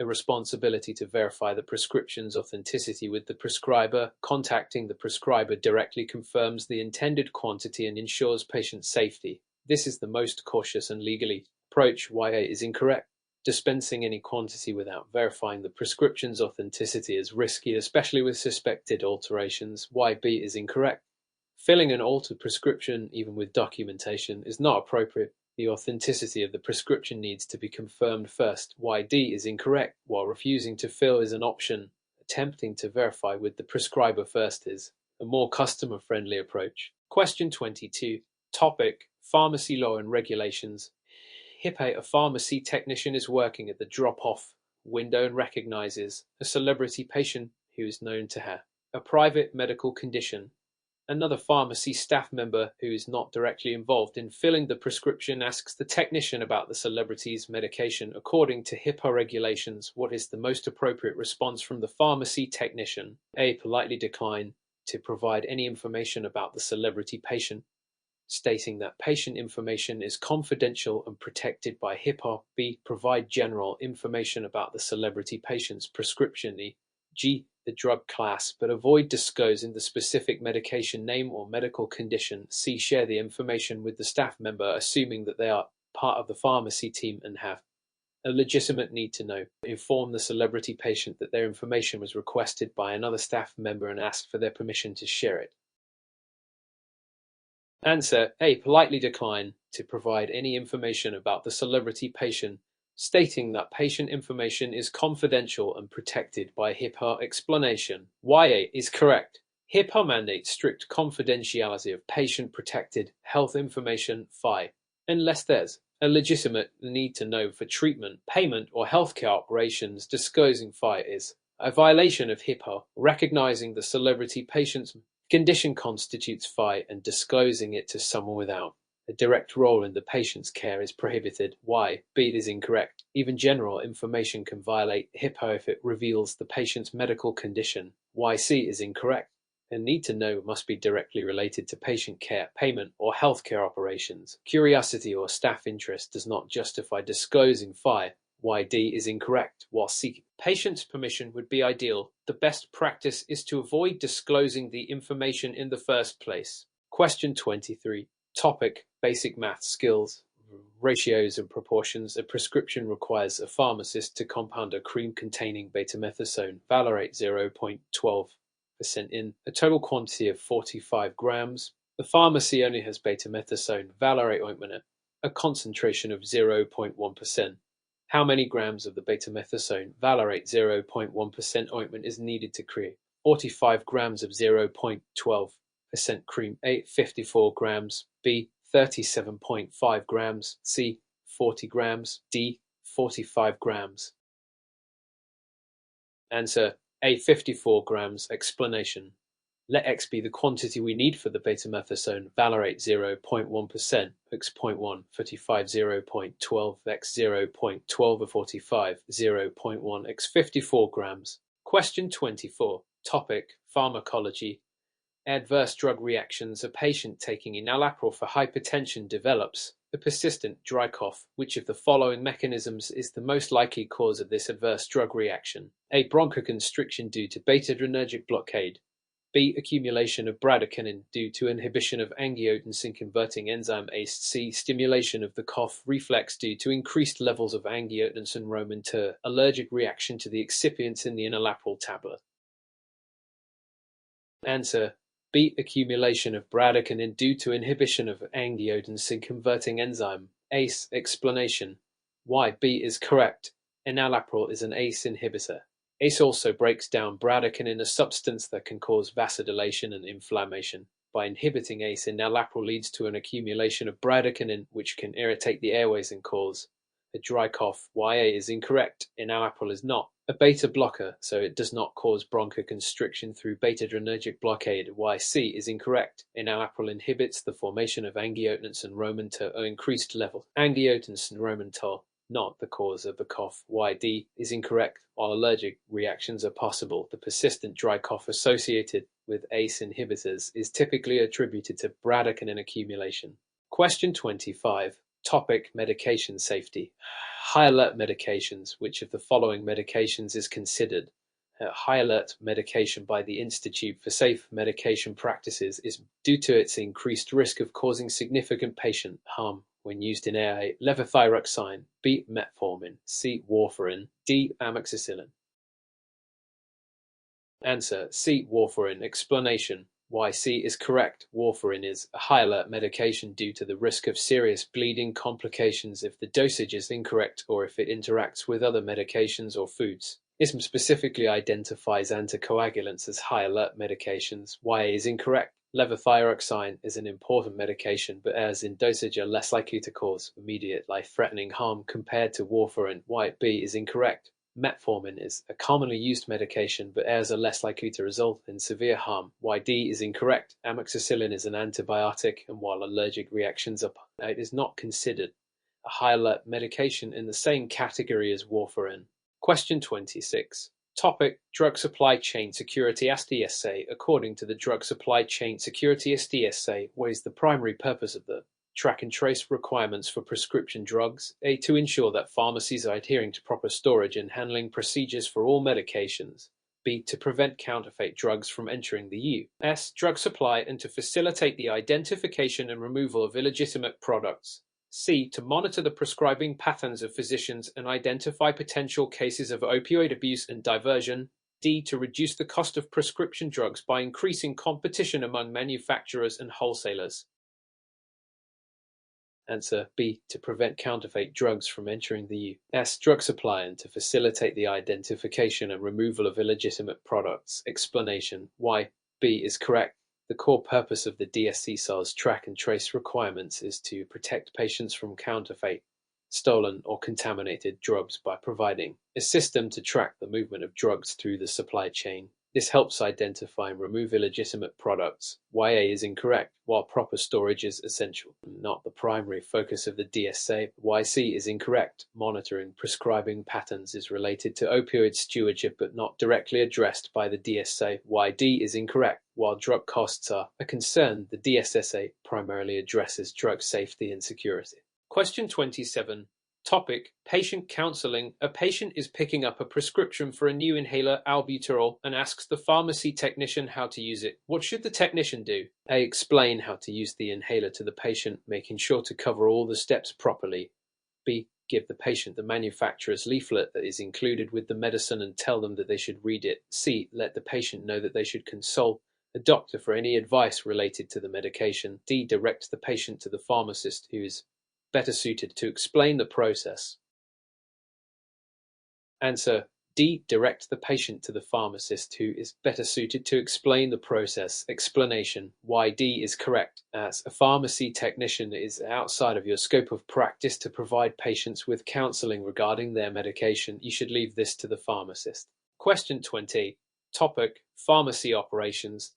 a responsibility to verify the prescription's authenticity with the prescriber. Contacting the prescriber directly confirms the intended quantity and ensures patient safety. This is the most cautious and legally approach. YA is incorrect. Dispensing any quantity without verifying the prescription's authenticity is risky, especially with suspected alterations. YB is incorrect. Filling an altered prescription, even with documentation, is not appropriate. The authenticity of the prescription needs to be confirmed first. YD is incorrect. While refusing to fill is an option, attempting to verify with the prescriber first is a more customer-friendly approach. Question 22. Topic: Pharmacy law and regulations. HIPAA, a pharmacy technician, is working at the drop-off window and recognizes a celebrity patient who is known to have a private medical condition. Another pharmacy staff member who is not directly involved in filling the prescription asks the technician about the celebrity's medication. According to HIPAA regulations, what is the most appropriate response from the pharmacy technician? A. Politely decline to provide any information about the celebrity patient, stating that patient information is confidential and protected by HIPAA. B. Provide general information about the celebrity patient's prescription. G. The drug class, but avoid disclosing the specific medication name or medical condition. C. Share the information with the staff member, assuming that they are part of the pharmacy team and have a legitimate need to know. Inform the celebrity patient that their information was requested by another staff member and ask for their permission to share it. Answer: A. Politely decline to provide any information about the celebrity patient, stating that patient information is confidential and protected by HIPAA. Explanation: YA is correct. HIPAA mandates strict confidentiality of patient-protected health information (FI), unless there's a legitimate need to know for treatment, payment, or healthcare operations. Disclosing FI is a violation of HIPAA. Recognizing the celebrity patient's condition constitutes FI, and disclosing it to someone without a direct role in the patient's care is prohibited. Y. B is incorrect. Even general information can violate HIPAA if it reveals the patient's medical condition. YC is incorrect. A need to know must be directly related to patient care, payment, or healthcare operations. Curiosity or staff interest does not justify disclosing FI. Why D is incorrect. While seeking patient's permission would be ideal, the best practice is to avoid disclosing the information in the first place. Question 23. Topic: Basic math skills. Ratios and proportions. A prescription requires a pharmacist to compound a cream containing betamethasone valerate 0.12% in a total quantity of 45 grams. The pharmacy only has betamethasone valerate ointment at a concentration of 0.1%. How many grams of the betamethasone valerate 0.1% ointment is needed to create 45 grams of 0.12% cream? A. 54 grams. B. 37.5 grams. C. 40 grams. D. 45 grams. Answer: A. 54 grams. Explanation: let X be the quantity we need for the betamethasone valerate 0.1%, x.1, 45 0.12, x 0.12 or 45, 0.1, x 54 grams. Question 24. Topic: Pharmacology. Adverse drug reactions. A patient taking enalapril for hypertension develops a persistent dry cough. Which of the following mechanisms is the most likely cause of this adverse drug reaction? A. Bronchoconstriction due to beta-adrenergic blockade. B. Accumulation of bradykinin due to inhibition of angiotensin-converting enzyme ACE. C. Stimulation of the cough reflex due to increased levels of angiotensin Roman II. Allergic reaction to the excipients in the enalapril tablet. Answer: B. Accumulation of bradykinin due to inhibition of angiotensin-converting enzyme ACE. Explanation: why B is correct. Enalapril is an ACE inhibitor. ACE also breaks down bradykinin, a substance that can cause vasodilation and inflammation. By inhibiting ACE, enalapril leads to an accumulation of bradykinin, which can irritate the airways and cause a dry cough. YA is incorrect. Enalapril is not a beta blocker, so it does not cause bronchoconstriction through beta-adrenergic blockade. YC is incorrect. Enalapril inhibits the formation of angiotensin Roman II or increased level. Angiotensin Roman II, not the cause of the cough. YD is incorrect. While allergic reactions are possible, the persistent dry cough associated with ACE inhibitors is typically attributed to bradykinin accumulation. Question 25. Topic: Medication safety. High alert medications. Which of the following medications is considered high alert medication by the Institute for Safe Medication Practices is due to its increased risk of causing significant patient harm when used in A. Levothyroxine. B. Metformin. C. Warfarin. D. Amoxicillin. Answer: C. Warfarin. Explanation: why C is correct. Warfarin is a high alert medication due to the risk of serious bleeding complications if the dosage is incorrect or if it interacts with other medications or foods. ISM specifically identifies anticoagulants as high alert medications. YA is incorrect. Levothyroxine is an important medication, but errors in dosage are less likely to cause immediate life-threatening harm compared to warfarin. YB is incorrect. Metformin is a commonly used medication, but errors are less likely to result in severe harm. YD is incorrect. Amoxicillin is an antibiotic, and while allergic reactions are it is not considered a high alert medication in the same category as warfarin. Question 26. Topic: Drug Supply Chain Security. SDSA. According to the Drug Supply Chain Security SDSA, what is the primary purpose of the track and trace requirements for prescription drugs? A. To ensure that pharmacies are adhering to proper storage and handling procedures for all medications. B. To prevent counterfeit drugs from entering the U.S. drug supply and to facilitate the identification and removal of illegitimate products. C. To monitor the prescribing patterns of physicians and identify potential cases of opioid abuse and diversion. D. To reduce the cost of prescription drugs by increasing competition among manufacturers and wholesalers. Answer: B. To prevent counterfeit drugs from entering the U.S. drug supply and to facilitate the identification and removal of illegitimate products. Explanation: why B is correct. The core purpose of the DSCSA's track and trace requirements is to protect patients from counterfeit, stolen, or contaminated drugs by providing a system to track the movement of drugs through the supply chain. This helps identify and remove illegitimate products. YA is incorrect, while proper storage is essential. Not the primary focus of the DSA. YC is incorrect. Monitoring prescribing patterns is related to opioid stewardship but not directly addressed by the DSA. YD is incorrect. While drug costs are a concern, the DSSA primarily addresses drug safety and security. Question 27. Topic: Patient counseling. A patient is picking up a prescription for a new inhaler, albuterol, and asks the pharmacy technician how to use it. What should the technician do? A. Explain how to use the inhaler to the patient, making sure to cover all the steps properly. B. Give the patient the manufacturer's leaflet that is included with the medicine and tell them that they should read it. C. Let the patient know that they should consult a doctor for any advice related to the medication. D. Direct the patient to the pharmacist who is better suited to explain the process. Answer: D. Direct the patient to the pharmacist who is better suited to explain the process. Explanation: why D is correct. As a pharmacy technician, it is outside of your scope of practice to provide patients with counseling regarding their medication. You should leave this to the pharmacist. Question 20. Topic: Pharmacy operations.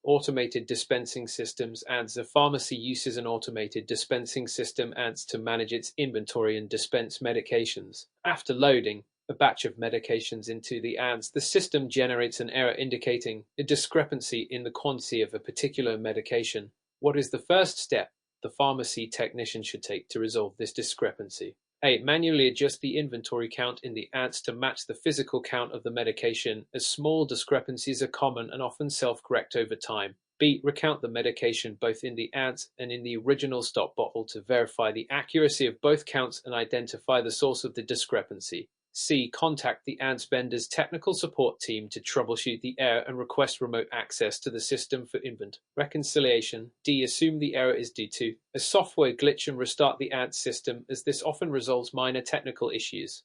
Automated dispensing systems. Adds a pharmacy uses an automated dispensing system adds to manage its inventory and dispense medications. After loading a batch of medications into the ads, the system generates an error indicating a discrepancy in the quantity of a particular medication. What is the first step the pharmacy technician should take to resolve this discrepancy? A. Manually adjust the inventory count in the ads to match the physical count of the medication, as small discrepancies are common and often self-correct over time. B. Recount the medication both in the ads and in the original stock bottle to verify the accuracy of both counts and identify the source of the discrepancy. C. Contact the ads vendor's technical support team to troubleshoot the error and request remote access to the system for inventory reconciliation. D. Assume the error is due to a software glitch and restart the ads system, as this often resolves minor technical issues.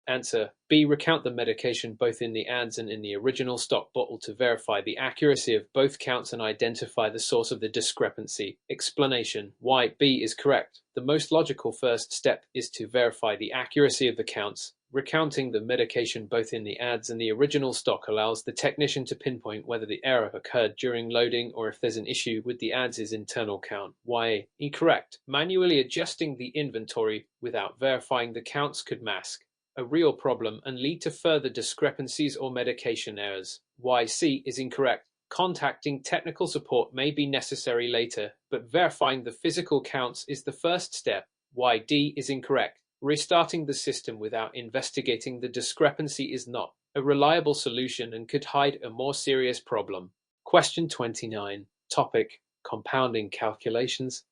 Answer: B. Recount the medication both in the ads and in the original stock bottle to verify the accuracy of both counts and identify the source of the discrepancy. Explanation: why B is correct. The most logical first step is to verify the accuracy of the counts. Recounting the medication both in the ads and the original stock allows the technician to pinpoint whether the error occurred during loading or if there's an issue with the ads' internal count. Why incorrect. Manually adjusting the inventory without verifying the counts could mask a real problem and lead to further discrepancies or medication errors. Why C is incorrect. Contacting technical support may be necessary later, but verifying the physical counts is the first step. Why D is incorrect. Restarting the system without investigating the discrepancy is not a reliable solution and could hide a more serious problem. Question 29. Topic: Compounding calculations.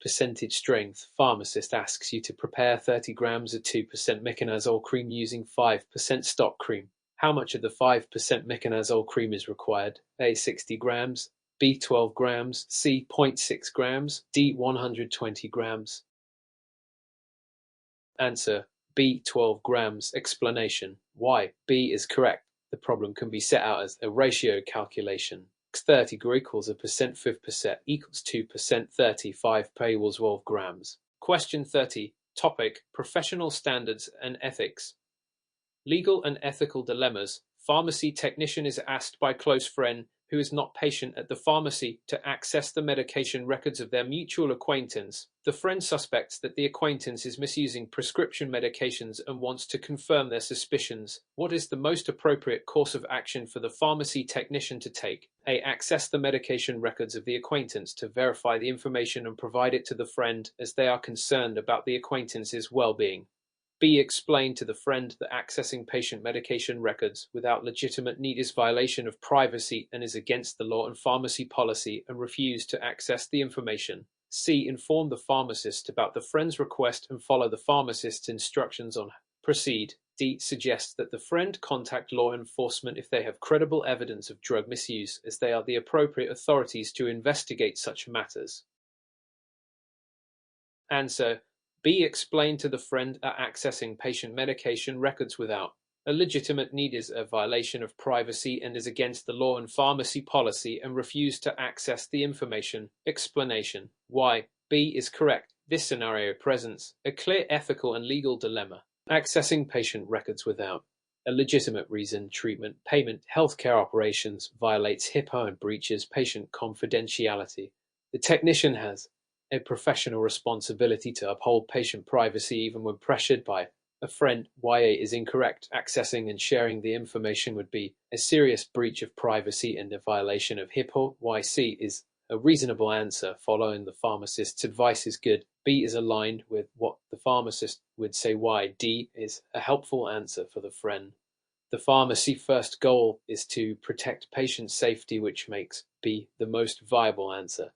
Percentage strength. Pharmacist asks you to prepare 30 grams of 2% mechanazole cream using 5% stock cream. How much of the 5% mechanazole cream is required? A. 60 grams. B. 12 grams. C. 0.6 grams. D. 120 grams. Answer: B. 12 grams. Explanation: why B is correct. The problem can be set out as a ratio calculation. 30 equals a percent 5% equals 2% 35 equals 12 grams. Question 30. Topic: Professional standards and ethics. Legal and ethical dilemmas. Pharmacy technician is asked by close friend who is not patient at the pharmacy to access the medication records of their mutual acquaintance. The friend suspects that the acquaintance is misusing prescription medications and wants to confirm their suspicions. What is the most appropriate course of action for the pharmacy technician to take? A. Access the medication records of the acquaintance to verify the information and provide it to the friend, as they are concerned about the acquaintance's well-being. B. Explain to the friend that accessing patient medication records without legitimate need is violation of privacy and is against the law and pharmacy policy, and refuse to access the information. C. Inform the pharmacist about the friend's request and follow the pharmacist's instructions on proceed. D. Suggests that the friend contact law enforcement if they have credible evidence of drug misuse, as they are the appropriate authorities to investigate such matters. Answer: B. Explain to the friend that accessing patient medication records without a legitimate need is a violation of privacy and is against the law and pharmacy policy, and refuse to access the information. Explanation: why B is correct. This scenario presents a clear ethical and legal dilemma. Accessing patient records without A legitimate reason treatment, payment, healthcare operations violates HIPAA and breaches patient confidentiality. The technician has a professional responsibility to uphold patient privacy even when pressured by a friend. YA is incorrect. Accessing and sharing the information would be a serious breach of privacy and a violation of HIPAA. YC is a reasonable answer. Following the pharmacist's advice is good. B is aligned with what the pharmacist would say. Y. D is a helpful answer for the friend. The pharmacy first goal is to protect patient safety, which makes B the most viable answer.